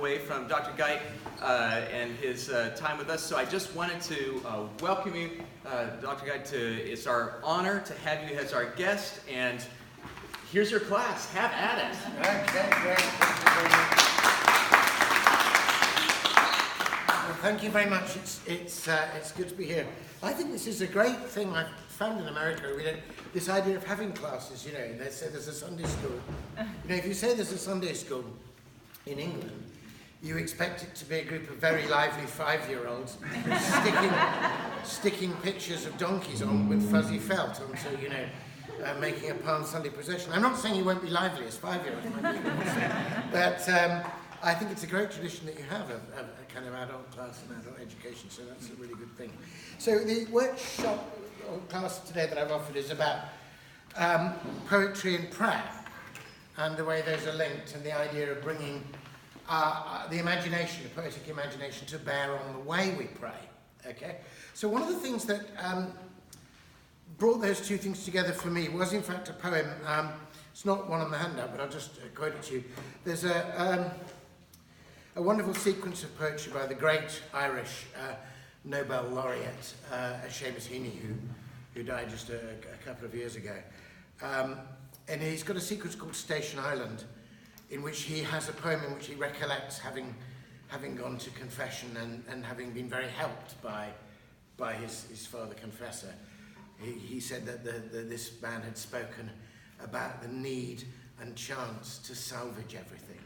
away from Dr. Guite and his time with us. So I just wanted to welcome you, Dr. Guite. It's our honor to have you as our guest. And here's your class. Have at it. Okay, great. Thank you very much. Well, thank you very much. It's good to be here. I think this is a great thing I've found in America. This idea of having classes, they say there's a Sunday school. If you say there's a Sunday school in England, you expect it to be a group of very lively 5-year-olds sticking pictures of donkeys on with fuzzy felt onto, making a Palm Sunday procession. I'm not saying you won't be lively as 5-year-olds, but I think it's a great tradition that you have of a kind of adult class and adult education, so that's a really good thing. So the workshop or class today that I've offered is about poetry and prayer, and the way those are linked, and the idea of bringing the imagination, the poetic imagination, to bear on the way we pray. Okay? So one of the things that brought those two things together for me was, in fact, a poem. It's not one on the handout, but I'll just quote it to you. There's a wonderful sequence of poetry by the great Irish Nobel laureate, Seamus Heaney, who died just a couple of years ago. And he's got a sequence called Station Island, in which he has a poem in which he recollects having gone to confession and having been very helped by his father confessor. He said that this man had spoken about the need and chance to salvage everything,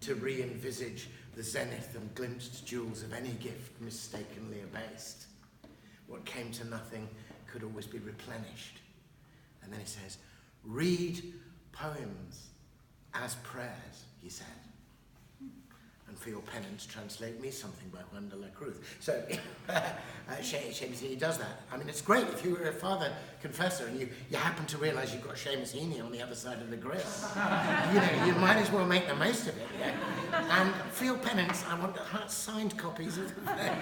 to re-envisage the zenith and glimpsed jewels of any gift mistakenly abased. What came to nothing could always be replenished. And then he says, read poems as prayers, he said. And for your penance, translate me something by Juan de la Cruz. So, Seamus Heaney does that. I mean, it's great if you were a father confessor and you happen to realise you've got Seamus Heaney on the other side of the grill. You might as well make the most of it. And for your penance, I want signed copies of the thing.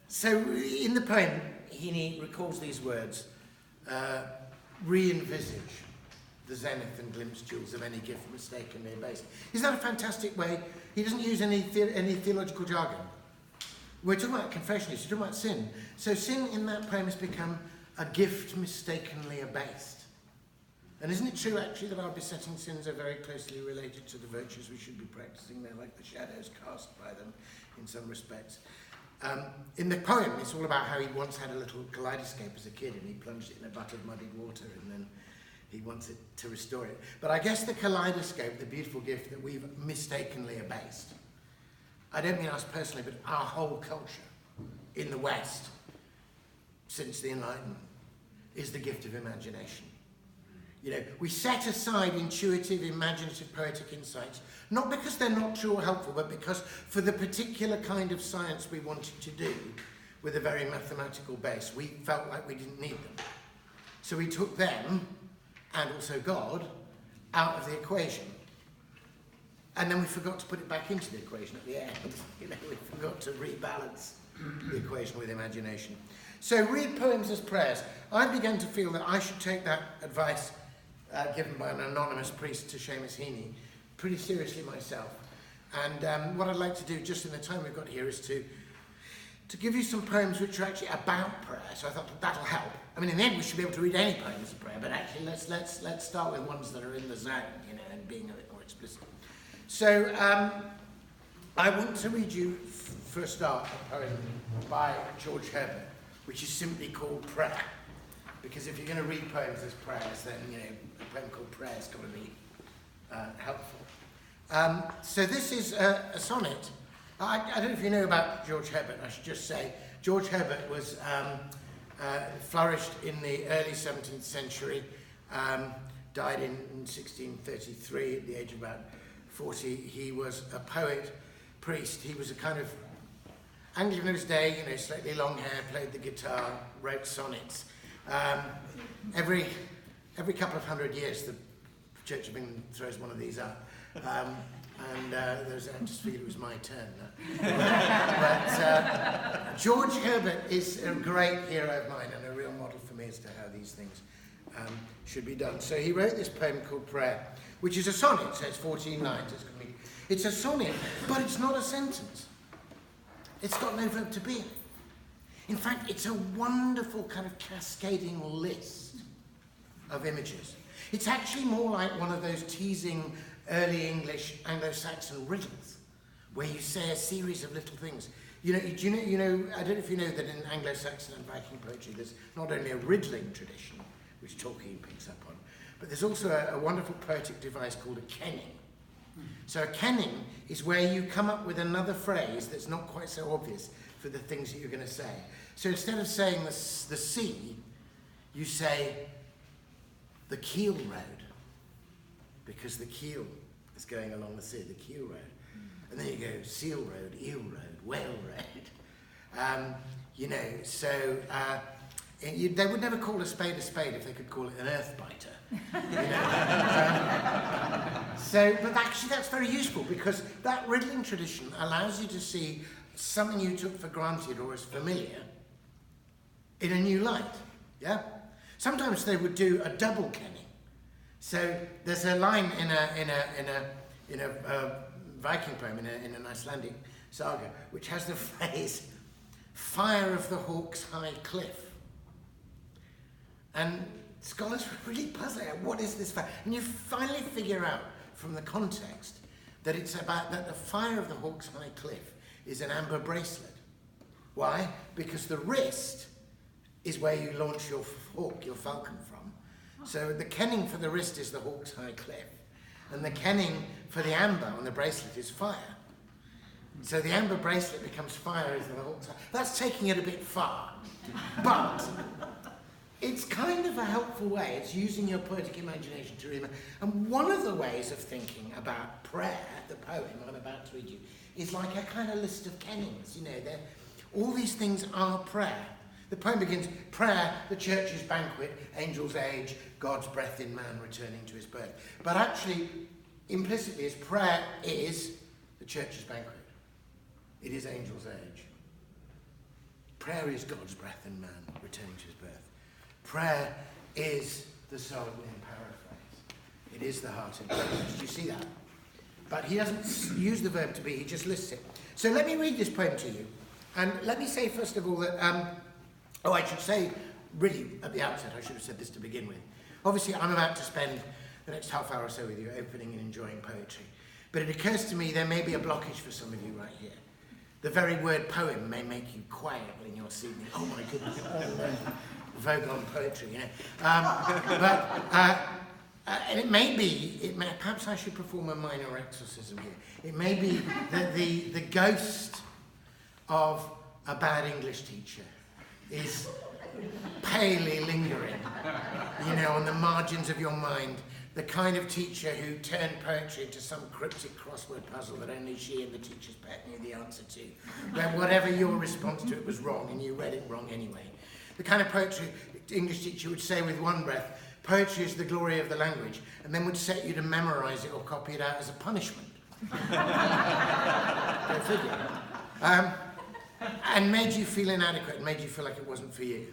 So in the poem, Heaney recalls these words, re-envisage the zenith and glimpsed jewels of any gift mistakenly abased. Isn't that a fantastic way? He doesn't use any theological jargon. We're talking about confession, he's talking about sin. So sin in that poem has become a gift mistakenly abased. And isn't it true, actually, that our besetting sins are very closely related to the virtues we should be practicing? They're like the shadows cast by them in some respects. In the poem, it's all about how he once had a little kaleidoscope as a kid, and he plunged it in a butt of muddied water, and then he wants it to restore it. But I guess the kaleidoscope, the beautiful gift that we've mistakenly abased, I don't mean us personally, but our whole culture in the West, since the Enlightenment, is the gift of imagination. We set aside intuitive, imaginative, poetic insights, not because they're not true or helpful, but because for the particular kind of science we wanted to do, with a very mathematical base, we felt like we didn't need them. So we took them, and also God, out of the equation. And then we forgot to put it back into the equation at the end. We forgot to rebalance the equation with imagination. So read poems as prayers. I began to feel that I should take that advice given by an anonymous priest to Seamus Heaney pretty seriously myself. And what I'd like to do, just in the time we've got here, is to give you some poems which are actually about prayer. So I thought that'll help. I mean, in the end, we should be able to read any poems of prayer, but actually, let's start with ones that are in the zone, and being a bit more explicit. So I want to read you, for a start, a poem by George Herbert, which is simply called Prayer. Because if you're going to read poems as prayers, then a poem called Prayer has got to be helpful. So this is a sonnet. I don't know if you know about George Herbert. I should just say George Herbert was flourished in the early 17th century, died in 1633 at the age of about 40. He was a poet, priest. He was a kind of Anglican of his day, slightly long hair, played the guitar, wrote sonnets. Every couple of hundred years, the Church of England throws one of these up. I just figured it was my turn. But George Herbert is a great hero of mine and a real model for me as to how these things should be done. So he wrote this poem called Prayer, which is a sonnet, so it's 14 lines. It's a sonnet, but it's not a sentence. It's got no verb to be. In fact, it's a wonderful kind of cascading list of images. It's actually more like one of those teasing early English Anglo-Saxon riddles, where you say a series of little things. I don't know if you know that in Anglo-Saxon and Viking poetry, there's not only a riddling tradition, which Tolkien picks up on, but there's also a wonderful poetic device called a kenning. So a kenning is where you come up with another phrase that's not quite so obvious for the things that you're going to say. So instead of saying the sea, you say the keel road, because the keel is going along the sea, the keel road. And then you go seal road, eel road, whale road. They would never call a spade if they could call it an earth biter. But actually that's very useful, because that riddling tradition allows you to see something you took for granted or as familiar in a new light. Yeah. Sometimes they would do a double kenning. So there's a line in a Viking poem, in an Icelandic saga, which has the phrase "fire of the Hawk's high cliff," and scholars were really puzzling at what is this fire, and you finally figure out from the context that it's about that the fire of the Hawk's high cliff is an amber bracelet. Why? Because the wrist is where you launch your hawk, your falcon from. So the kenning for the wrist is the Hawk's high cliff, and the kenning for the amber on the bracelet is fire. So the amber bracelet becomes fire as the Hawk's high. That's taking it a bit far, but it's kind of a helpful way. It's using your poetic imagination to remember. And one of the ways of thinking about prayer, the poem I'm about to read you, is like a kind of list of kennings. All these things are prayer. The poem begins, prayer, the church's banquet, angel's age, God's breath in man returning to his birth. But actually, implicitly, is prayer is the church's banquet. It is angel's age. Prayer is God's breath in man returning to his birth. Prayer is the soul in paraphrase. It is the heart in paraphrase. Do you see that? But he doesn't use the verb to be, he just lists it. So let me read this poem to you. And let me say, first of all, that, I should say, really, at the outset, I should have said this to begin with. Obviously, I'm about to spend the next half hour or so with you opening and enjoying poetry. But it occurs to me there may be a blockage for some of you right here. The very word poem may make you quiet when you're seeing, oh my goodness, vogue on poetry, and it may be, perhaps I should perform a minor exorcism here. It may be that the ghost of a bad English teacher is palely lingering, on the margins of your mind. The kind of teacher who turned poetry into some cryptic crossword puzzle that only she and the teacher's pet knew the answer to, where whatever your response to it was wrong and you read it wrong anyway. The kind of poetry English teacher would say with one breath, poetry is the glory of the language, and then would set you to memorize it or copy it out as a punishment. Go figure. And made you feel inadequate, and made you feel like it wasn't for you.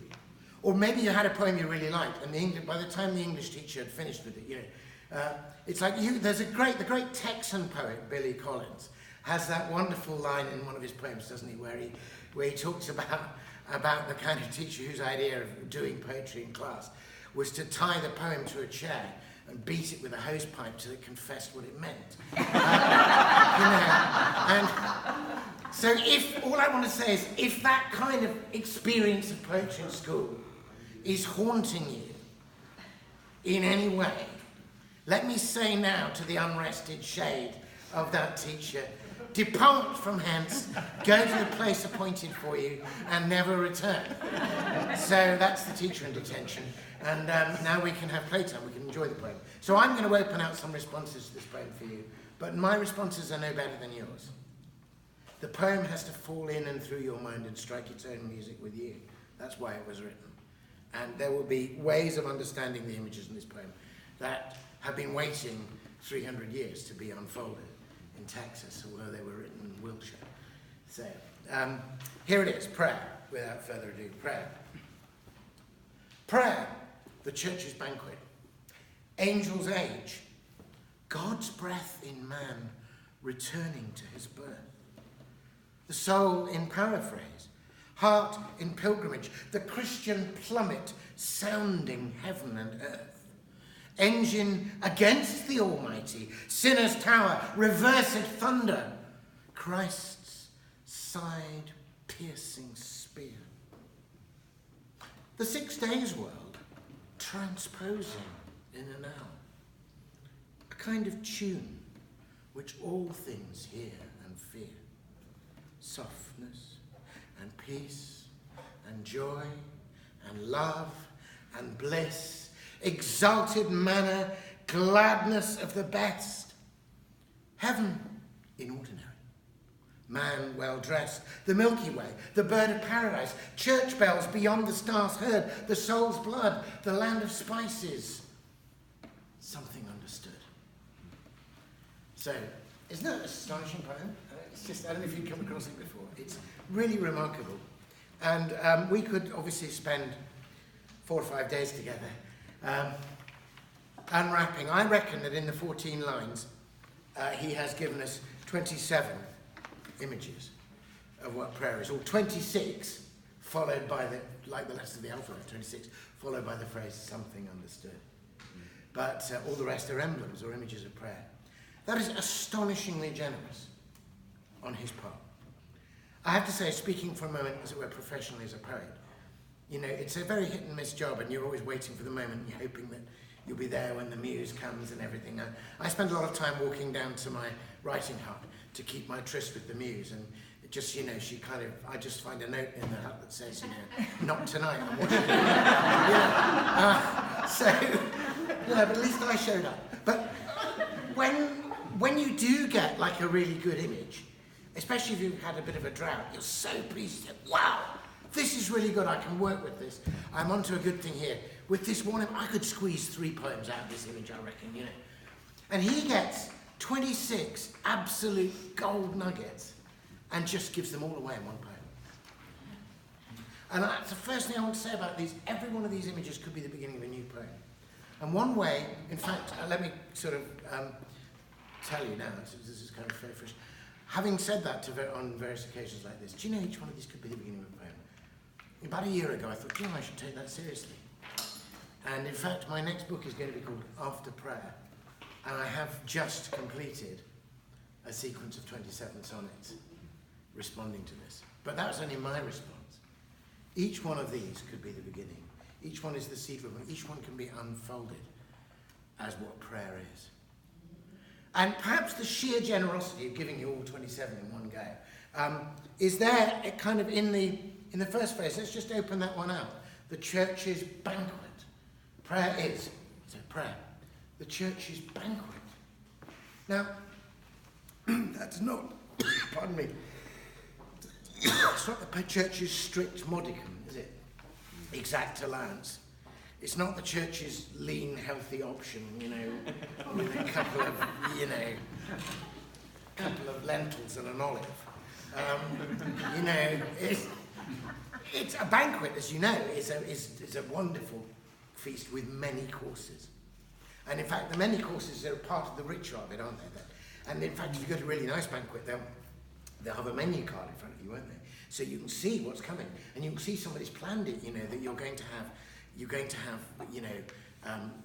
Or maybe you had a poem you really liked, and by the time the English teacher had finished with it, it's like there's the great Texan poet, Billy Collins, has that wonderful line in one of his poems, doesn't he, where he talks about the kind of teacher whose idea of doing poetry in class was to tie the poem to a chair and beat it with a hose pipe till it confessed what it meant. And so all I want to say is, if that kind of experience of poetry in school is haunting you in any way, let me say now to the unrested shade of that teacher, depart from hence, go to the place appointed for you, and never return. So that's the teacher in detention. And now we can have playtime, we can enjoy the poem. So I'm going to open out some responses to this poem for you, but my responses are no better than yours. The poem has to fall in and through your mind and strike its own music with you. That's why it was written. And there will be ways of understanding the images in this poem that have been waiting 300 years to be unfolded in Texas, although they were written in Wiltshire. So, here it is, prayer, without further ado, prayer. Prayer, the church's banquet. Angel's age, God's breath in man returning to his birth. The soul in paraphrase, heart in pilgrimage, the Christian plummet sounding heaven and earth. Engine against the Almighty, sinner's tower, reversed thunder, Christ's side-piercing spear. The 6 days world, transposing in an hour. A kind of tune which all things hear and fear. Softness and peace and joy and love and bliss, exalted manner, gladness of the best. Heaven in ordinary. Man well dressed, the Milky Way, the bird of paradise, church bells beyond the stars heard, the soul's blood, the land of spices. Something understood. So, isn't that an astonishing poem? It's just, I don't know if you've come across it before. It's really remarkable. And we could obviously spend 4 or 5 days together unwrapping. I reckon that in the 14 lines, he has given us 27 images of what prayer is, or 26, followed by like the rest of the alphabet, 26, followed by the phrase, something understood. But all the rest are emblems or images of prayer. That is astonishingly generous on his part. I have to say, speaking for a moment, as it were, professionally as a poet, you know, it's a very hit and miss job, and you're always waiting for the moment, and you're hoping that you'll be there when the muse comes and everything. I spend a lot of time walking down to my writing hut to keep my tryst with the muse, and it just, you know, I just find a note in the hut that says, you know, not tonight, I'm watching it. But at least I showed up. But when you do get like a really good image, especially if you've had a bit of a drought, you're so pleased. You say, wow, this is really good. I can work with this. I'm onto a good thing here. With this one, I could squeeze 3 poems out of this image, I reckon, you know. And he gets 26 absolute gold nuggets and just gives them all away in one poem. And that's the first thing I want to say about these. Every one of these images could be the beginning of a new poem. And one way, in fact, let me sort of tell you now, this is kind of very fresh. Having said that on various occasions like this, do you know each one of these could be the beginning of a poem? About a year ago, I thought, I should take that seriously. And in fact, my next book is going to be called After Prayer. And I have just completed a sequence of 27 sonnets responding to this. But that was only my response. Each one of these could be the beginning. Each one is the seed of it. Each one can be unfolded as what prayer is. And perhaps the sheer generosity of giving you all 27 in one go is there kind of in the first phrase. Let's just open that one out. The church's banquet. Prayer is. So prayer. The church's banquet. Now, that's not, pardon me, it's not the church's strict modicum, is it? Exact allowance. It's not the church's lean, healthy option, you know, with a couple of lentils and an olive. You know, it's a banquet, as you know, is a wonderful feast with many courses. And in fact, the many courses are part of the ritual of it, aren't they? And in fact, if you go to a really nice banquet, they'll have a menu card in front of you, won't they? So you can see what's coming, and you can see somebody's planned it, you know, that you're going to have, you know,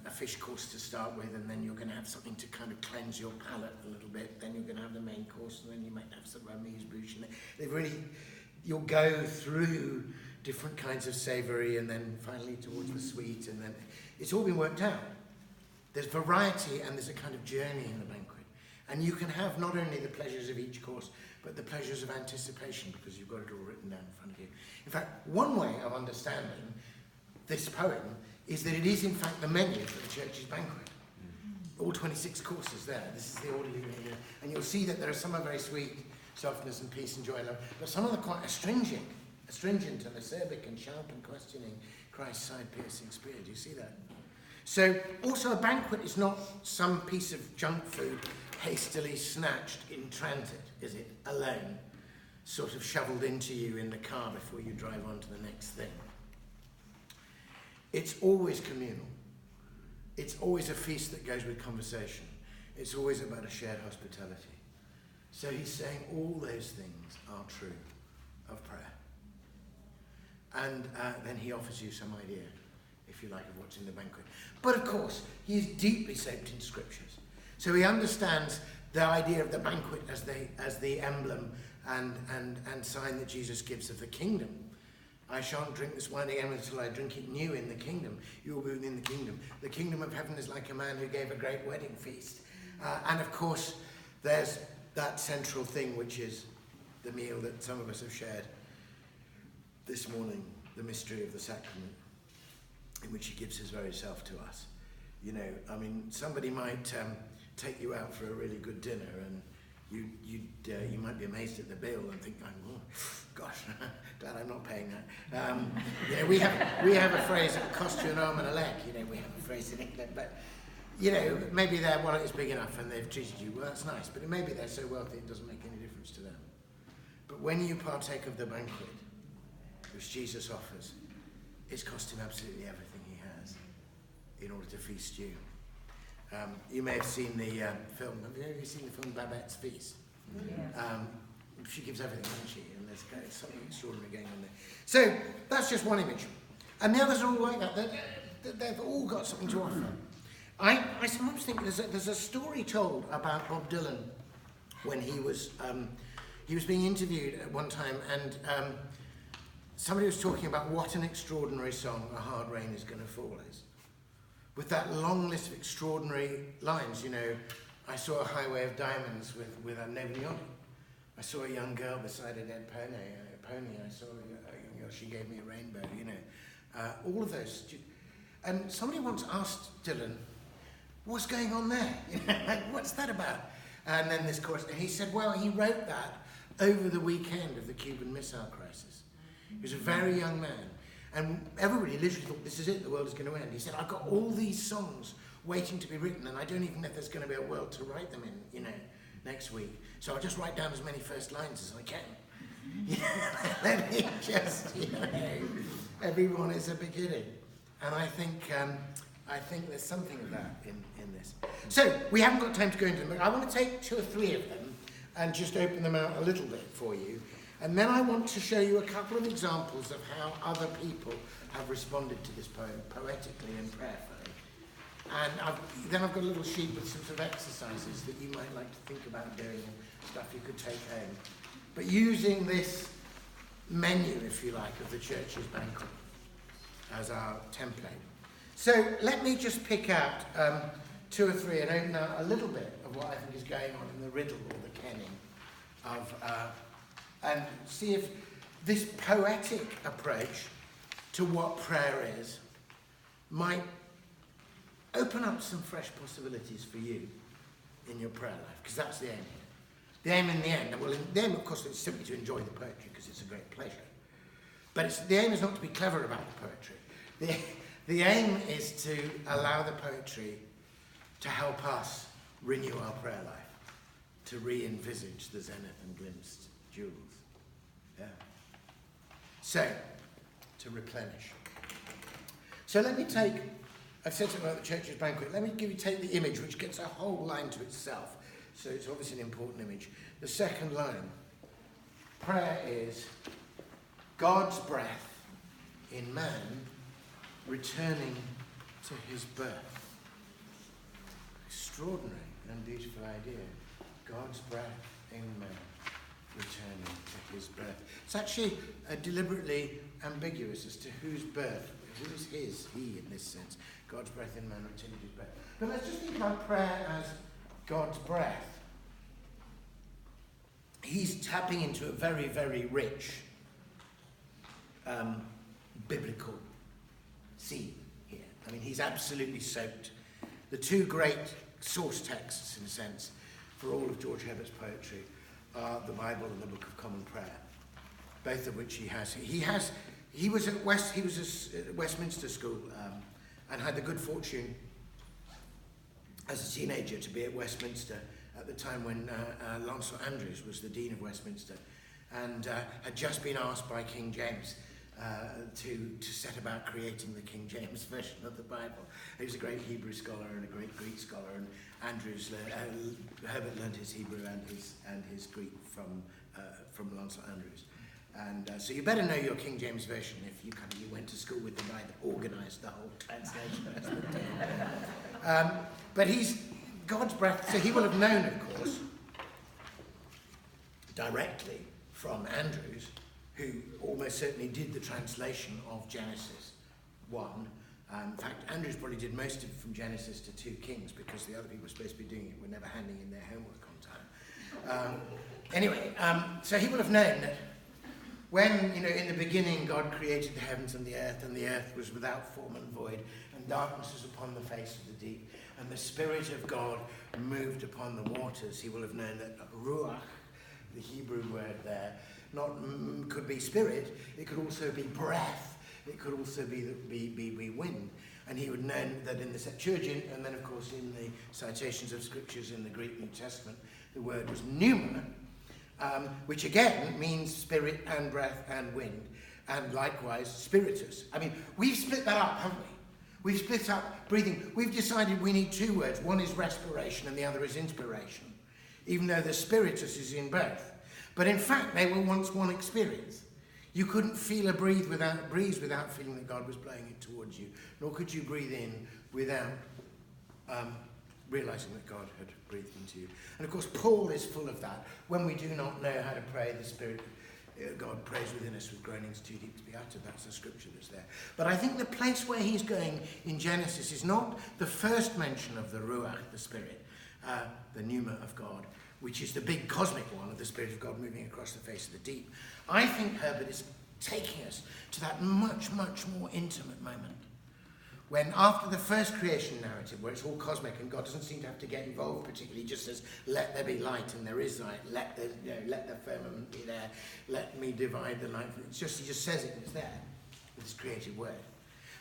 a fish course to start with, and then you're going to have something to kind of cleanse your palate a little bit. Then you're going to have the main course, and then you might have some amuse-bouche. And you'll go through different kinds of savoury, and then finally towards the sweet, and then it's all been worked out. There's variety, and there's a kind of journey in the banquet. And you can have not only the pleasures of each course, but the pleasures of anticipation, because you've got it all written down in front of you. In fact, one way of understanding this poem is that it is in fact the menu for the church's banquet. All 26 courses there. This is the order you need. And you'll see that there are some are very sweet, softness and peace and joy and love, but some of them are quite astringent and acerbic and sharp and questioning Christ's side-piercing spear. Do you see that? So, also a banquet is not some piece of junk food hastily snatched in transit, is it? Alone, sort of shoveled into you in the car before you drive on to the next thing. It's always communal. it's always a feast that goes with conversation. It's always about a shared hospitality. So he's saying all those things are true of prayer. And then he offers you some idea, if you like, of what's in the banquet. But of course, he is deeply soaked in scriptures. So he understands the idea of the banquet as the emblem and sign that Jesus gives of the kingdom. I shan't drink this wine again until I drink it new in the kingdom. You will be within the kingdom. The kingdom of heaven is like a man who gave a great wedding feast. And of course, there's that central thing, which is the meal that some of us have shared this morning, the mystery of the sacrament, in which he gives his very self to us. You know, I mean, somebody might take you out for a really good dinner, and you might be amazed at the bill and think, oh, gosh, glad I'm not paying that. You know, we have a phrase that costs you an arm and a leg. You know, we have a phrase in England, but you know, maybe their wallet is big enough and they've treated you well. That's nice, but maybe they're so wealthy it doesn't make any difference to them. But when you partake of the banquet, which Jesus offers, it's cost him absolutely everything he has in order to feast you. You may have seen the film. Have you seen the film Babette's Feast? Yeah. She gives everything, doesn't she? And there's something extraordinary going on there. So that's just one image. And the others are all like that. They've all got something to offer. I sometimes think there's a story told about Bob Dylan when he was being interviewed at one time, and somebody was talking about what an extraordinary song A Hard Rain Is Gonna Fall is. With that long list of extraordinary lines, you know, I saw a highway of diamonds with a Nebuchadnezzar. I saw a young girl beside a dead pony. I saw a young girl, she gave me a rainbow, you know. All of those. And somebody once asked Dylan, what's going on there? You know, like, what's that about? And then this chorus, and he said, well, he wrote that over the weekend of the Cuban Missile Crisis. He was a very young man. And everybody literally thought, this is it, the world is going to end. He said, I've got all these songs waiting to be written, and I don't even know if there's going to be a world to write them in, you know, next week. So I'll just write down as many first lines as I can. You know, let me just, you know, everyone is a beginning. And I think there's something of that in this. So we haven't got time to go into them. I want to take 2 or 3 of them and just open them out a little bit for you. And then I want to show you a couple of examples of how other people have responded to this poem, poetically and prayerfully. And then I've got a little sheet with some sort of exercises that you might like to think about doing and stuff you could take home. But using this menu, if you like, of the church's banquet as our template. So let me just pick out 2 or 3 and open out a little bit of what I think is going on in the riddle or the kenning of, and see if this poetic approach to what prayer is might open up some fresh possibilities for you in your prayer life, because that's the aim here. The aim in the end, well, the aim, of course, is simply to enjoy the poetry because it's a great pleasure. But the aim is not to be clever about the poetry. The aim is to allow the poetry to help us renew our prayer life, to re-envisage the zenith and glimpsed jewels. Yeah. So, to replenish. So let me take, I've said something about the church's banquet, let me take the image which gets a whole line to itself. So it's obviously an important image. The second line, prayer is God's breath in man returning to his birth. Extraordinary and beautiful idea. God's breath in man returning to his birth. It's actually deliberately ambiguous as to whose birth, who's his, he in this sense. God's breath in man returning to his birth. But let's just think about prayer as God's breath. He's tapping into a very, very rich biblical scene here. I mean, he's absolutely soaked. The 2 great source texts, in a sense, for all of George Herbert's poetry are the Bible and the Book of Common Prayer, both of which he has. He was at Westminster School and had the good fortune as a teenager to be at Westminster at the time when Lancelot Andrewes was the Dean of Westminster and had just been asked by King James to set about creating the King James version of the Bible. He was a great Hebrew scholar and a great Greek scholar, and Herbert learned his Hebrew and his Greek from Lancelot Andrews. And so you better know your King James version if you went to school with the guy that organised the whole translation. But he's God's breath, so he will have known, of course, directly from Andrews, who almost certainly did the translation of Genesis 1. In fact, Andrews probably did most of it from Genesis to 2 Kings, because the other people were supposed to be doing it were never handing in their homework on time. So he will have known that when, in the beginning God created the heavens and the earth was without form and void, and darkness was upon the face of the deep, and the Spirit of God moved upon the waters, he will have known that ruach, the Hebrew word there, could be spirit, it could also be breath, it could also be wind. And he would know that in the Septuagint, and then of course in the citations of scriptures in the Greek New Testament, the word was pneuma, which again means spirit and breath and wind, and likewise spiritus. I mean, we've split that up, haven't we? We've split up breathing. We've decided we need 2 words. One is respiration and the other is inspiration, even though the spiritus is in both. But in fact, they were once one experience. You couldn't feel a breeze without feeling that God was blowing it towards you, nor could you breathe in without realizing that God had breathed into you. And of course, Paul is full of that. When we do not know how to pray, the Spirit God prays within us with groanings too deep to be uttered. That's the scripture that's there. But I think the place where he's going in Genesis is not the first mention of the Ruach, the Spirit, the pneuma of God, which is the big cosmic one of the Spirit of God moving across the face of the deep. I think Herbert is taking us to that much, much more intimate moment, when after the first creation narrative, where it's all cosmic and God doesn't seem to have to get involved particularly, just says, let there be light, and there is light, let the firmament be there, let me divide the light. He just says it and it's there with his creative word.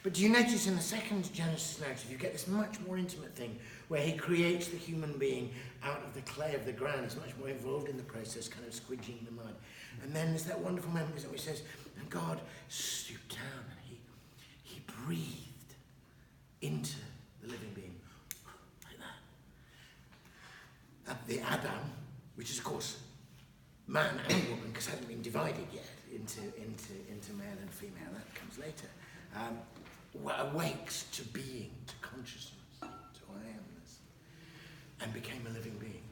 But do you notice in the second Genesis narrative, you get this much more intimate thing where he creates the human being out of the clay of the ground. He's much more involved in the process, kind of squidging the mud. And then there's that wonderful moment where he says, and God stooped down and he breathed into the living being, like that. And the Adam, which is of course man and woman, because it hasn't been divided yet into male and female, that comes later, awakes to being, to consciousness, to I amness, and became a living being.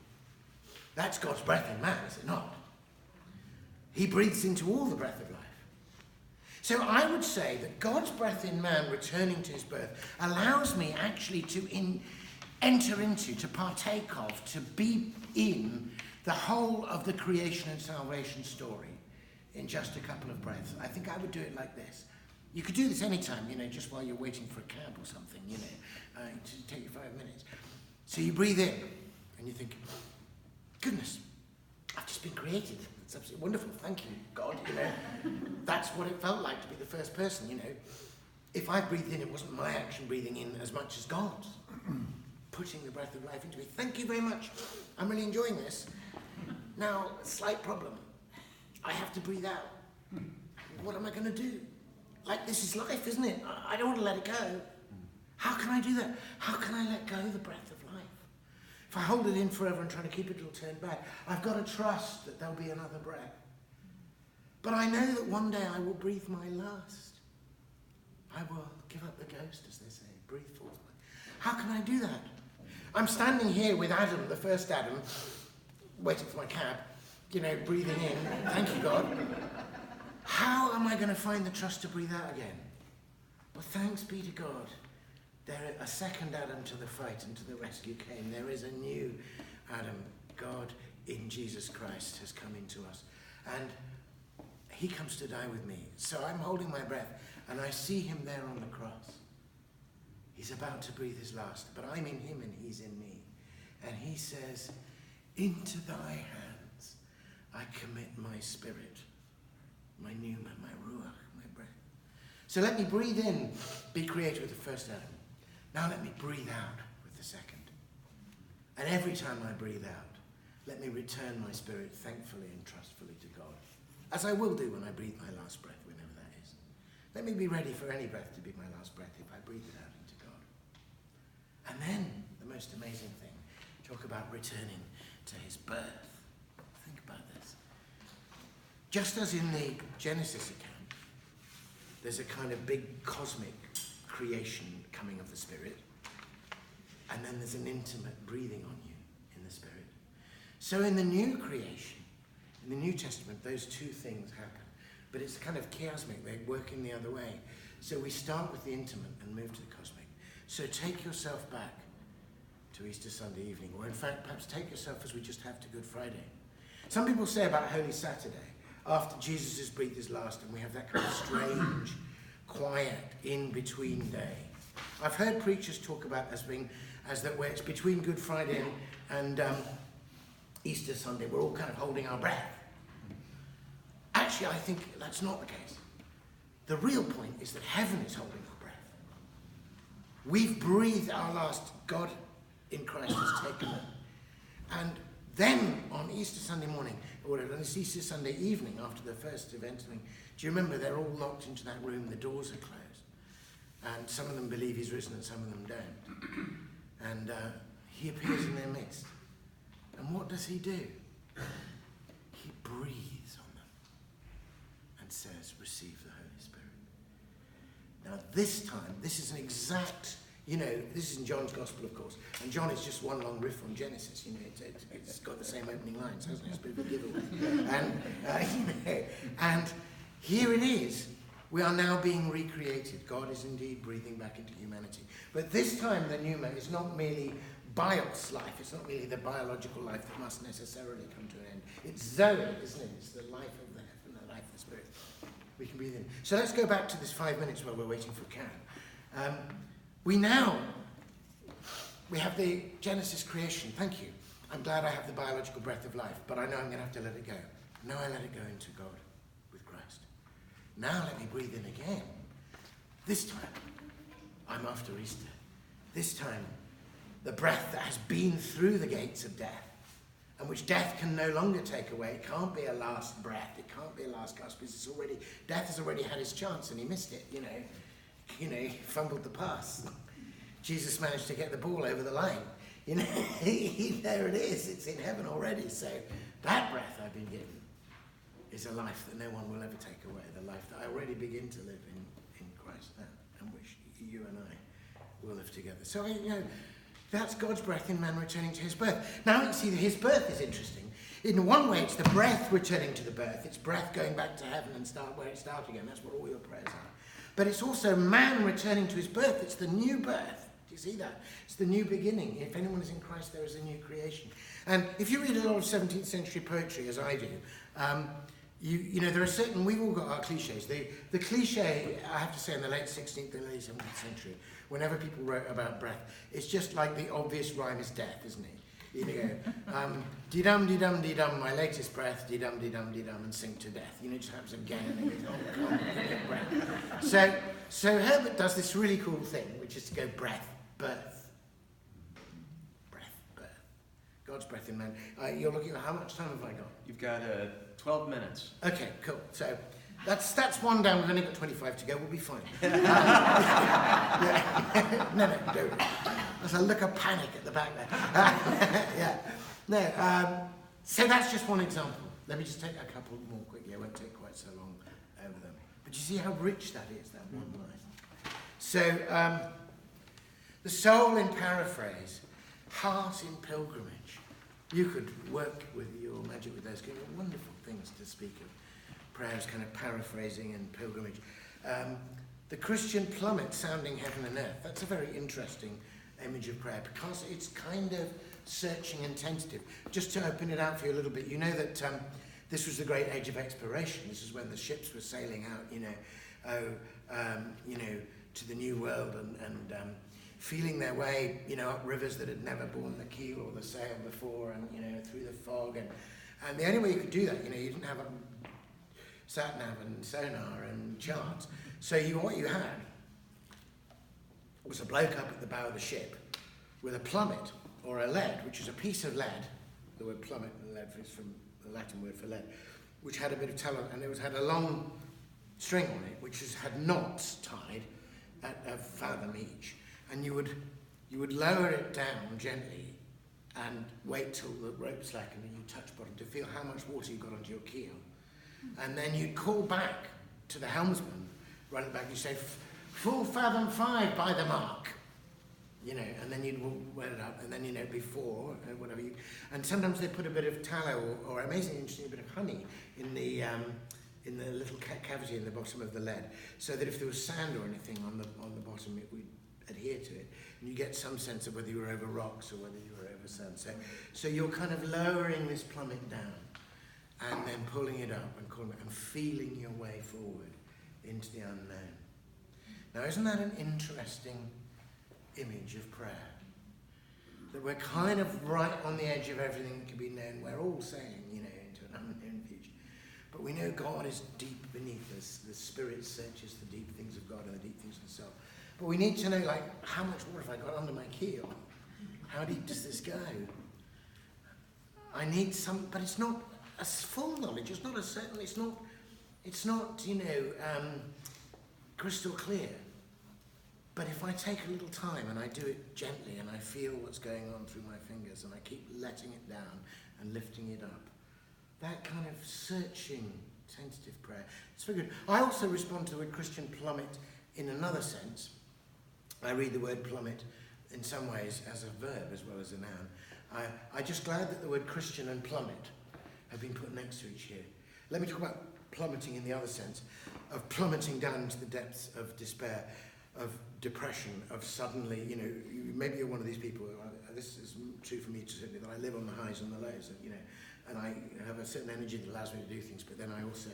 That's God's breath in man, is it not? He breathes into all the breath of life. So I would say that God's breath in man returning to his birth allows me actually to enter into, to partake of, to be in the whole of the creation and salvation story in just a couple of breaths. I think I would do it like this. You could do this anytime, just while you're waiting for a cab or something, to take you 5 minutes. So you breathe in and you think, goodness, I've just been created. It's absolutely wonderful. Thank you, God. That's what it felt like to be the first person. If I breathed in, it wasn't my action breathing in as much as God's putting the breath of life into me. Thank you very much. I'm really enjoying this. Now, slight problem. I have to breathe out. What am I going to do? This is life, isn't it? I don't want to let it go. How can I do that? How can I let go of the breath of life? If I hold it in forever and try to keep it, it'll turn back. I've got to trust that there'll be another breath. But I know that one day I will breathe my last. I will give up the ghost, as they say. Breathe forth. How can I do that? I'm standing here with Adam, the first Adam, waiting for my cab, breathing in. Thank you, God. How am I going to find the trust to breathe out again? Well, thanks be to God. A second Adam to the fight and to the rescue came. There is a new Adam. God in Jesus Christ has come into us. And he comes to die with me. So I'm holding my breath and I see him there on the cross. He's about to breathe his last, but I'm in him and he's in me. And he says, into thy hands I commit my spirit, my pneuma, my ruach, my breath. So let me breathe in, be created with the first Adam. Now let me breathe out with the second. And every time I breathe out, let me return my spirit thankfully and trustfully to God, as I will do when I breathe my last breath, whenever that is. Let me be ready for any breath to be my last breath if I breathe it out into God. And then, the most amazing thing, talk about returning to his birth. Think about this. Just as in the Genesis account, there's a kind of big cosmic creation coming of the Spirit, and then there's an intimate breathing on you in the Spirit. So in the new creation, in the New Testament, those two things happen. But it's kind of chiasmic, they work in the other way. So we start with the intimate and move to the cosmic. So take yourself back to Easter Sunday evening, or in fact, perhaps take yourself as we just have to Good Friday. Some people say about Holy Saturday, after Jesus has breathed his last, and we have that kind of strange, quiet, in-between day. I've heard preachers talk about as that where it's between Good Friday and Easter Sunday, we're all kind of holding our breath. Actually, I think that's not the case. The real point is that heaven is holding our breath. We've breathed our last. God in Christ has taken it. And then on Easter Sunday morning, or on Easter Sunday evening after the first event, do you remember they're all locked into that room, the doors are closed. And some of them believe he's risen and some of them don't. And he appears in their midst. And what does he do? He breathes on them and says, receive the Holy Spirit. Now this time, this is an exact, this is in John's Gospel, of course. And John is just one long riff on Genesis. It's got the same opening lines, hasn't it? It's a bit of a giveaway. And here it is. We are now being recreated. God is indeed breathing back into humanity. But this time the pneuma is not merely bios life. It's not merely the biological life that must necessarily come to an end. It's Zoe, isn't it? It's the life of the heaven, the life of the Spirit. We can breathe in. So let's go back to this 5 minutes while we're waiting for Karen. We have the Genesis creation. Thank you. I'm glad I have the biological breath of life, but I know I'm going to have to let it go. Now I let it go into God with Christ. Now let me breathe in again. This time, I'm after Easter. This time, the breath that has been through the gates of death, and which death can no longer take away. It can't be a last breath. It can't be a last gasp. Death has already had his chance, and he missed it. He fumbled the pass. Jesus managed to get the ball over the line. There it is. It's in heaven already. So that breath I've been given is a life that no one will ever take away. The life that I already begin to live in Christ now, and which you and I will live together. So, that's God's breath in man returning to his birth. Now you see that his birth is interesting. In one way, it's the breath returning to the birth. It's breath going back to heaven and start where it started again. That's what all your prayers are. But it's also man returning to his birth. It's the new birth. Do you see that? It's the new beginning. If anyone is in Christ, there is a new creation. And if you read a lot of 17th century poetry, as I do, there are certain, we've all got our cliches. The cliche, I have to say, in the late 16th and early 17th century, whenever people wrote about breath, it's just like the obvious rhyme is death, isn't it? You go, dee-dum, dee-dum, dee-dum, my latest breath, dee-dum, dee-dum, dee-dum, and sink to death. It just happens again and again. Oh, God, breath. So Herbert does this really cool thing, which is to go breath, birth. Breath, birth. God's breath in man. You're looking at how much time have I got? You've got 12 minutes. Okay, cool. So that's one down. We've only got 25 to go. We'll be fine. No, don't. There's a look of panic at the back there. So that's just one example. Let me just take a couple more quickly. I won't take quite so long over them. But you see how rich that is, that one line. So the soul in paraphrase, heart in pilgrimage. You could work with your magic with those kind of wonderful things to speak of. Prayers kind of paraphrasing and pilgrimage. The Christian plummet sounding heaven and earth. That's a very interesting image of prayer because it's kind of searching and tentative. Just to open it out for you a little bit, you know that this was the great age of exploration. This is when the ships were sailing out, to the new world and feeling their way, up rivers that had never borne the keel or the sail before, and through the fog, and the only way you could do that, you didn't have a sat-nav and sonar and charts. So what you had was a bloke up at the bow of the ship with a plummet or a lead, which is a piece of lead. The word plummet and lead is from the Latin word for lead, which had a bit of talent, and it had a long string on it, which had knots tied at a fathom each, and you would lower it down gently and wait till the rope slackened and you touch bottom to feel how much water you got onto your keel. And then you'd call back to the helmsman, run it back, you say, full fathom 5 by the mark. And then you'd wear it up, and then, before, whatever you... And sometimes they put a bit of tallow or amazingly interesting, a bit of honey in the little cavity in the bottom of the lead, so that if there was sand or anything on the bottom, it would adhere to it. And you get some sense of whether you were over rocks or whether you were over sand. So you're kind of lowering this plummet down, and then pulling it up and feeling your way forward into the unknown. Now, isn't that an interesting image of prayer? That we're kind of right on the edge of everything that can be known. We're all saying, into an unknown future. But we know God is deep beneath us. The Spirit searches the deep things of God and the deep things of the soul. But we need to know, how much water have I got under my keel? How deep does this go? I need some, but it's not a full knowledge. It's not a certain, it's not, crystal clear. But if I take a little time and I do it gently and I feel what's going on through my fingers and I keep letting it down and lifting it up, that kind of searching, tentative prayer, it's very good. I also respond to the word Christian plummet in another sense. I read the word plummet in some ways as a verb as well as a noun. I'm just glad that the word Christian and plummet have been put next to each here. Let me talk about plummeting in the other sense, of plummeting down into the depths of despair, of depression, of suddenly, maybe you're one of these people, this is true for me certainly, that I live on the highs and the lows, and I have a certain energy that allows me to do things, but then I also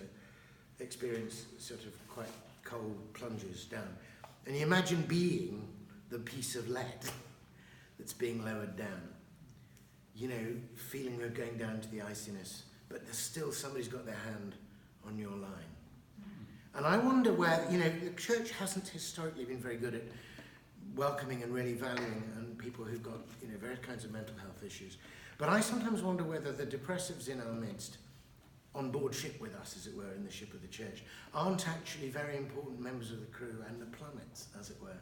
experience sort of quite cold plunges down. And you imagine being the piece of lead that's being lowered down, feeling you're going down to the iciness, but there's still somebody's got their hand on your line. And I wonder where, the church hasn't historically been very good at welcoming and really valuing people who've got, various kinds of mental health issues. But I sometimes wonder whether the depressives in our midst, on board ship with us, as it were, in the ship of the church, aren't actually very important members of the crew and the plummets, as it were,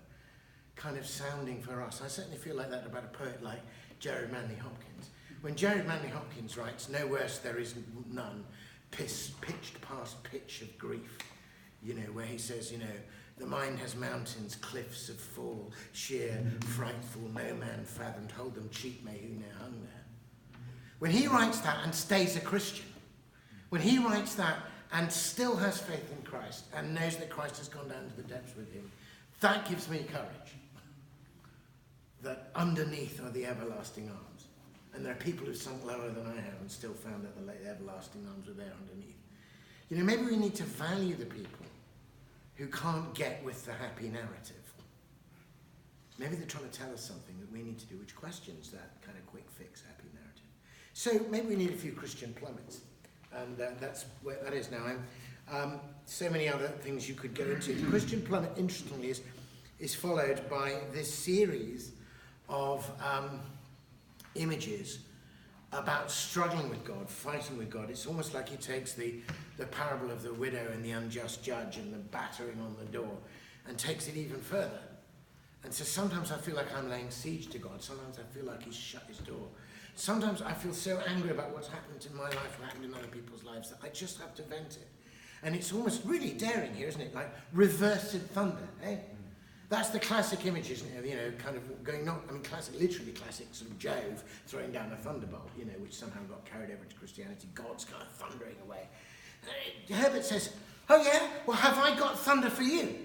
kind of sounding for us. I certainly feel like that about a poet like Jared Manley Hopkins. When Jared Manley Hopkins writes, "No worse there is none, pitched past pitch of grief," where he says, the mind has mountains, cliffs of fall, sheer, frightful, no man fathomed, hold them cheap may who now hung there. When he writes that and stays a Christian, when he writes that and still has faith in Christ and knows that Christ has gone down to the depths with him, that gives me courage. That underneath are the everlasting arms. And there are people who've sunk lower than I have and still found that the everlasting arms are there underneath. Maybe we need to value the people who can't get with the happy narrative. Maybe they're trying to tell us something that we need to do, which questions that kind of quick fix happy narrative. So maybe we need a few Christian plummets. And that's where that is now. So many other things you could go into. The Christian plummet, interestingly, is followed by this series of images about struggling with God, fighting with God. It's almost like he takes the parable of the widow and the unjust judge and the battering on the door and takes it even further. And so sometimes I feel like I'm laying siege to God. Sometimes I feel like he's shut his door. Sometimes I feel so angry about what's happened in my life or happened in other people's lives that I just have to vent it. And it's almost really daring here, isn't it? Like reversed thunder, eh? That's the classic image, isn't it? Kind of going, literally classic sort of Jove throwing down a thunderbolt, which somehow got carried over to Christianity. God's kind of thundering away. Herbert says, "Oh yeah? Well, have I got thunder for you?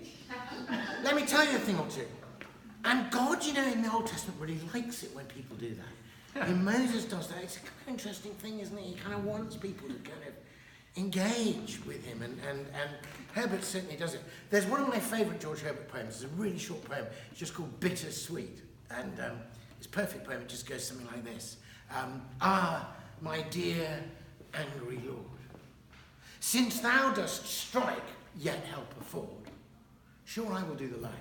Let me tell you a thing or two." And God, in the Old Testament really likes it when people do that. And Moses does that. It's a kind of interesting thing, isn't it? He kind of wants people to kind of engage with him, and Herbert certainly does it. There's one of my favourite George Herbert poems. It's a really short poem. It's just called Bittersweet, and it's a perfect poem. It just goes something like this. My dear angry Lord, since thou dost strike, yet help afford, sure I will do the like.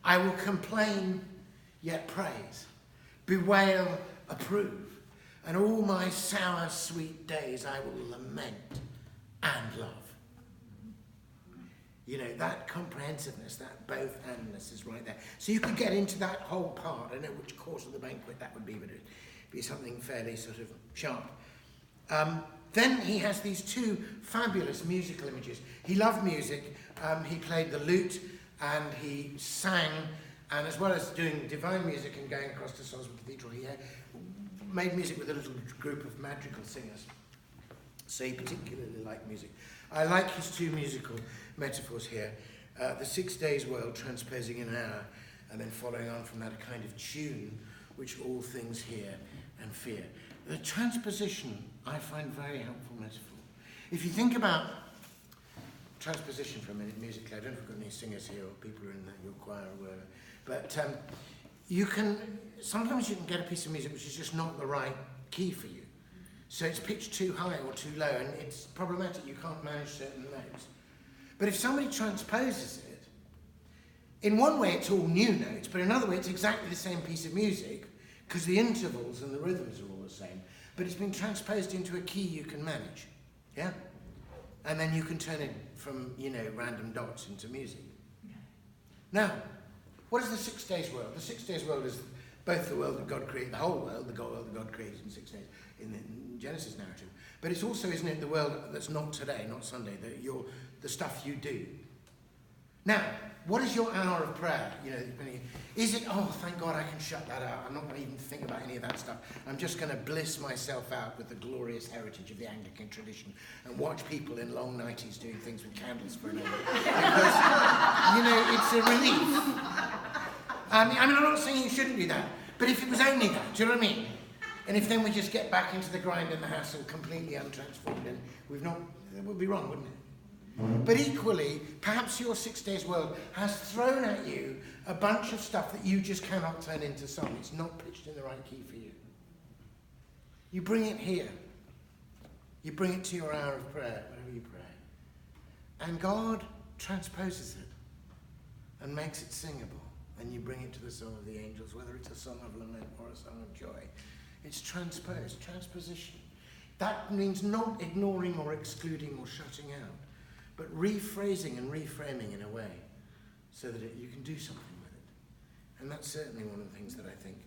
I will complain, yet praise, bewail, approve, and all my sour, sweet days I will lament and love. You know, that comprehensiveness, that both-andness is right there. So you could get into that whole part. I don't know which course of the banquet that would be, but it'd be something fairly sort of sharp. Then he has these two fabulous musical images. He loved music. He played the lute and he sang, and as well as doing divine music and going across to Salisbury Cathedral, he made music with a little group of madrigal singers. So he particularly liked music. I like his two musical metaphors here. The 6 days world transposing in an hour, and then following on from that a kind of tune, which all things hear and fear. The transposition I find very helpful metaphor. If you think about transposition for a minute musically, I don't know if we've got any singers here or people who are in your choir or whatever, but sometimes you can get a piece of music which is just not the right key for you. So it's pitched too high or too low, and it's problematic. You can't manage certain notes. But if somebody transposes it, in one way it's all new notes, but in another way it's exactly the same piece of music, because the intervals and the rhythms are all the same, but it's been transposed into a key you can manage. Yeah? And then you can turn it from, you know, random dots into music. Now, what is the 6 days world? The 6 days world is both the world that God created, the whole world, the world that God created in 6 days, in the Genesis narrative. But it's also, isn't it, the world that's not today, not Sunday, the stuff you do. Now, what is your hour of prayer? You know, is it, oh, thank God I can shut that out. I'm not going to even think about any of that stuff. I'm just going to bliss myself out with the glorious heritage of the Anglican tradition and watch people in long nighties doing things with candles for an hour. Because, you know, it's a relief. I mean, I'm not saying you shouldn't do that, but if it was only that, do you know what I mean? And if then we just get back into the grind and the hassle completely untransformed, then it would be wrong, wouldn't it? But equally, perhaps your 6 days world has thrown at you a bunch of stuff that you just cannot turn into song. It's not pitched in the right key for you. You bring it here. You bring it to your hour of prayer, whenever you pray. And God transposes it and makes it singable. And you bring it to the song of the angels, whether it's a song of lament or a song of joy. It's transposed, transposition. That means not ignoring or excluding or shutting out, but rephrasing and reframing in a way so that you can do something with it. And that's certainly one of the things that I think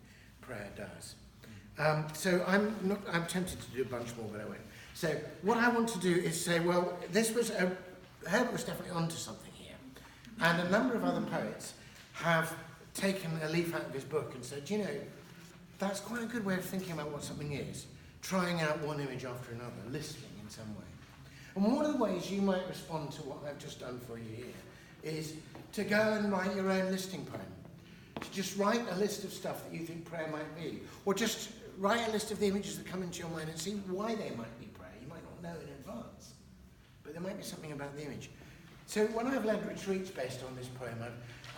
prayer does. So I'm tempted to do a bunch more, but I won't. So what I want to do is say, well, Herbert was definitely onto something here. And a number of other poets have taken a leaf out of his book and said, you know, that's quite a good way of thinking about what something is. Trying out one image after another, listening in some way. And one of the ways you might respond to what I've just done for you here is to go and write your own listing poem. To just write a list of stuff that you think prayer might be. Or just write a list of the images that come into your mind and see why they might be prayer. You might not know in advance, but there might be something about the image. So when I've led retreats based on this poem,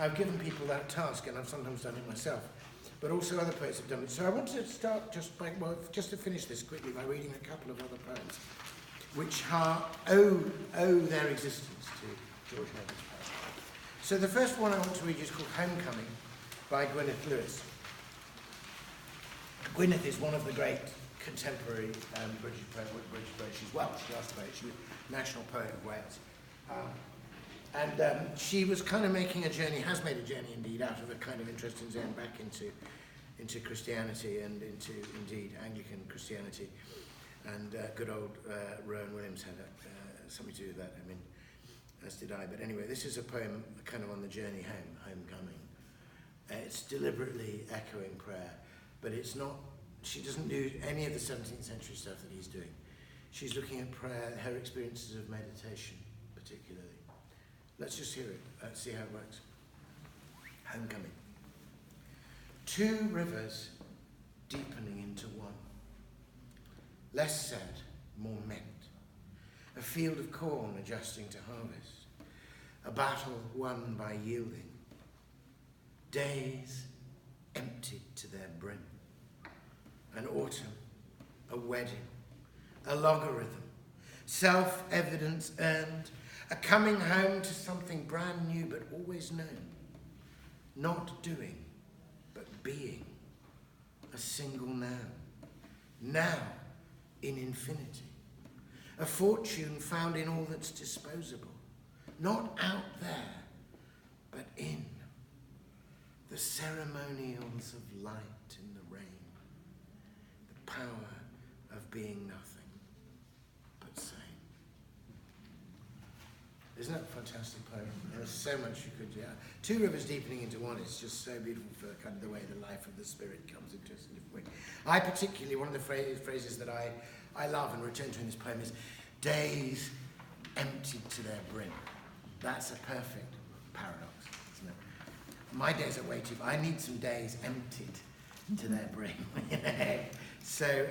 I've given people that task, and I've sometimes done it myself. But also other poets have done it. So I want to start just to finish this quickly by reading a couple of other poems, which owe their existence to George Herbert's poem. So the first one I want to read is called Homecoming by Gwyneth Lewis. Gwyneth is one of the great contemporary British poets. She's Welsh, she last poet. She was National Poet of Wales. And she was kind of making a journey, has made a journey indeed, out of a kind of interest in Zen back into Christianity and into, indeed, Anglican Christianity. And good old Rowan Williams had something to do with that, I mean, as did I. But anyway, this is a poem kind of on the journey home, homecoming. It's deliberately echoing prayer, but it's not, she doesn't do any of the 17th century stuff that he's doing. She's looking at prayer, her experiences of meditation, particularly. Let's just hear it, see how it works. Homecoming. Two rivers deepening into one. Less said, more meant. A field of corn adjusting to harvest. A battle won by yielding. Days emptied to their brim. An autumn, a wedding, a logarithm. Self-evidence earned. A coming home to something brand new but always known. Not doing, but being. A single now. Now in infinity. A fortune found in all that's disposable. not out there, but in. The ceremonials of light in the rain, the power of being nothing but sane. Isn't that a fantastic poem? There's so much you could do. Two rivers deepening into one is just so beautiful for kind of the way the life of the spirit comes into us in a different way. I particularly, one of the phrases that I love and return to in this poem is, days emptied to their brim. That's a perfect paradox, isn't it? My days are way too, I need some days emptied to their brim. So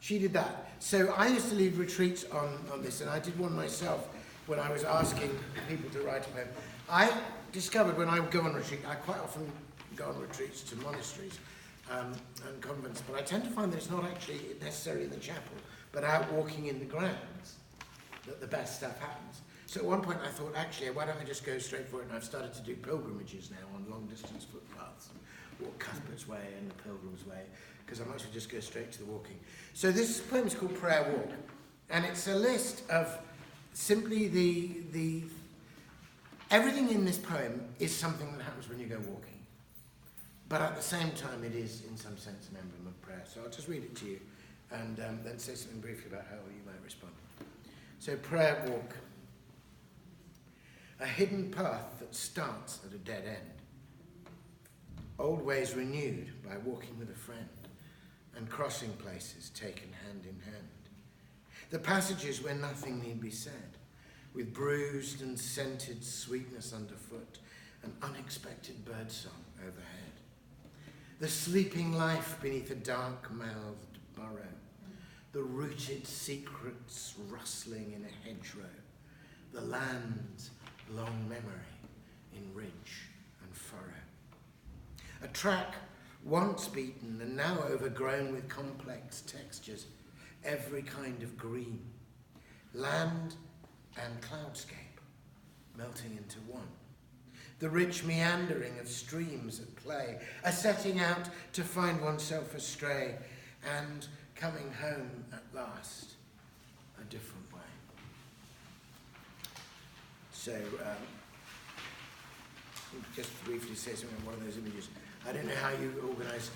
she did that. So I used to lead retreats on this, and I did one myself when I was asking people to write a poem. I discovered when I go on retreat, I quite often go on retreats to monasteries and convents, but I tend to find that it's not actually necessarily in the chapel, but out walking in the grounds that the best stuff happens. So at one point I thought, actually, why don't I just go straight for it? And I've started to do pilgrimages now on long-distance footpaths, and walk Cuthbert's Way and the Pilgrim's Way, because I might as well just go straight to the walking. So this poem is called Prayer Walk, and it's a list of simply the everything in this poem is something that happens when you go walking, but at the same time it is in some sense an emblem of prayer. So I'll just read it to you and then say something briefly about how you might respond. So Prayer Walk. A hidden path that starts at a dead end. Old ways renewed by walking with a friend, and crossing places taken hand in hand. The passages where nothing need be said, with bruised and scented sweetness underfoot, and unexpected birdsong overhead. The sleeping life beneath a dark-mouthed burrow, the rooted secrets rustling in a hedgerow, the land's long memory in ridge and furrow. A track once beaten and now overgrown with complex textures, every kind of green, land and cloudscape melting into one. The rich meandering of streams at play, a setting out to find oneself astray, and coming home at last, a different way. So, just briefly say something on one of those images. I don't know how you organise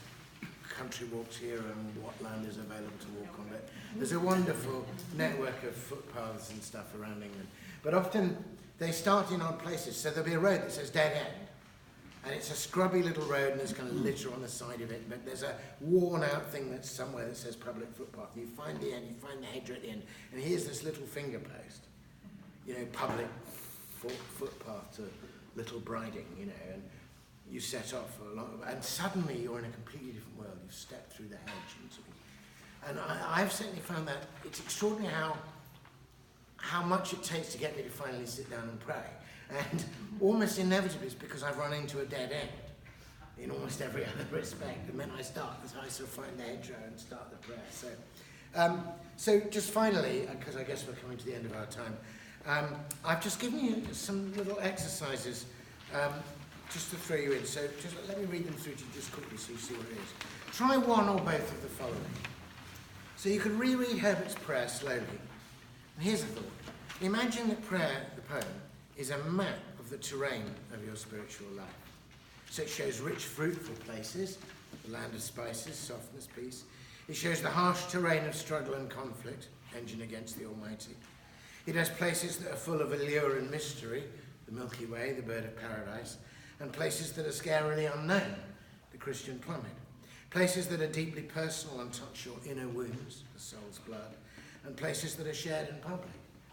country walks here and what land is available to walk on, but there's a wonderful network of footpaths and stuff around England. But often they start in odd places. So there'll be a road that says dead end, and it's a scrubby little road and there's kind of litter on the side of it, but there's a worn out thing that's somewhere that says public footpath. You find the end, you find the hedgerow at the end, and here's this little finger post, you know, public footpath to Little Briding, you know, and you set off for a long, and suddenly you're in a completely different world. You've stepped through the hedge into it. And I've certainly found that it's extraordinary how much it takes to get me to finally sit down and pray. And almost inevitably it's because I've run into a dead end in almost every other respect. And then I start, I sort of find the hedgerow and start the prayer. So just finally, because I guess we're coming to the end of our time, I've just given you some little exercises just to throw you in. So just let me read them through to you just quickly so you see what it is. Try one or both of the following. So you can reread Herbert's prayer slowly. And here's a thought. Imagine that prayer, the poem, is a map of the terrain of your spiritual life. So it shows rich, fruitful places, the land of spices, softness, peace. It shows the harsh terrain of struggle and conflict, engine against the Almighty. It has places that are full of allure and mystery, the Milky Way, the bird of paradise, and places that are scarily unknown, the Christian plummet. Places that are deeply personal and touch your inner wounds, the soul's blood, and places that are shared in public,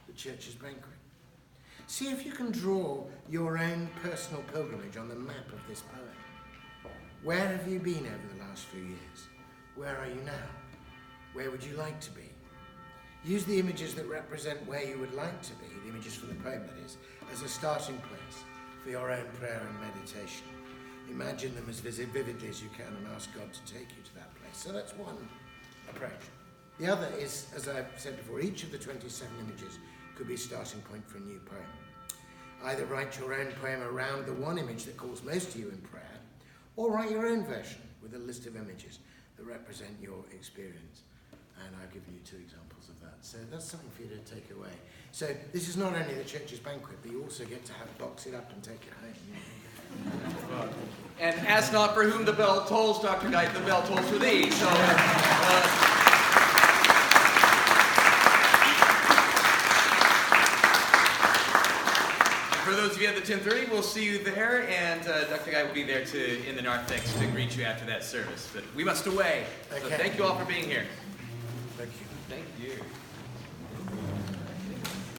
the church's banquet. See if you can draw your own personal pilgrimage on the map of this poem. Where have you been over the last few years? Where are you now? Where would you like to be? Use the images that represent where you would like to be, the images for the poem that is, as a starting place for your own prayer and meditation. Imagine them as vividly as you can and ask God to take you to that place. So that's one approach. The other is, as I've said before, each of the 27 images could be a starting point for a new poem. Either write your own poem around the one image that calls most to you in prayer, or write your own version with a list of images that represent your experience. And I've given you 2 examples of that. So that's something for you to take away. So this is not only the church's banquet, but you also get to box it up and take it home. And ask not for whom the bell tolls, Dr. Guite, the bell tolls for thee. So, for those of you at the 10:30, we'll see you there, and Dr. Guite will be there in the narthex to greet you after that service. But we must away. Okay. So thank you all for being here. Thank you. Thank you.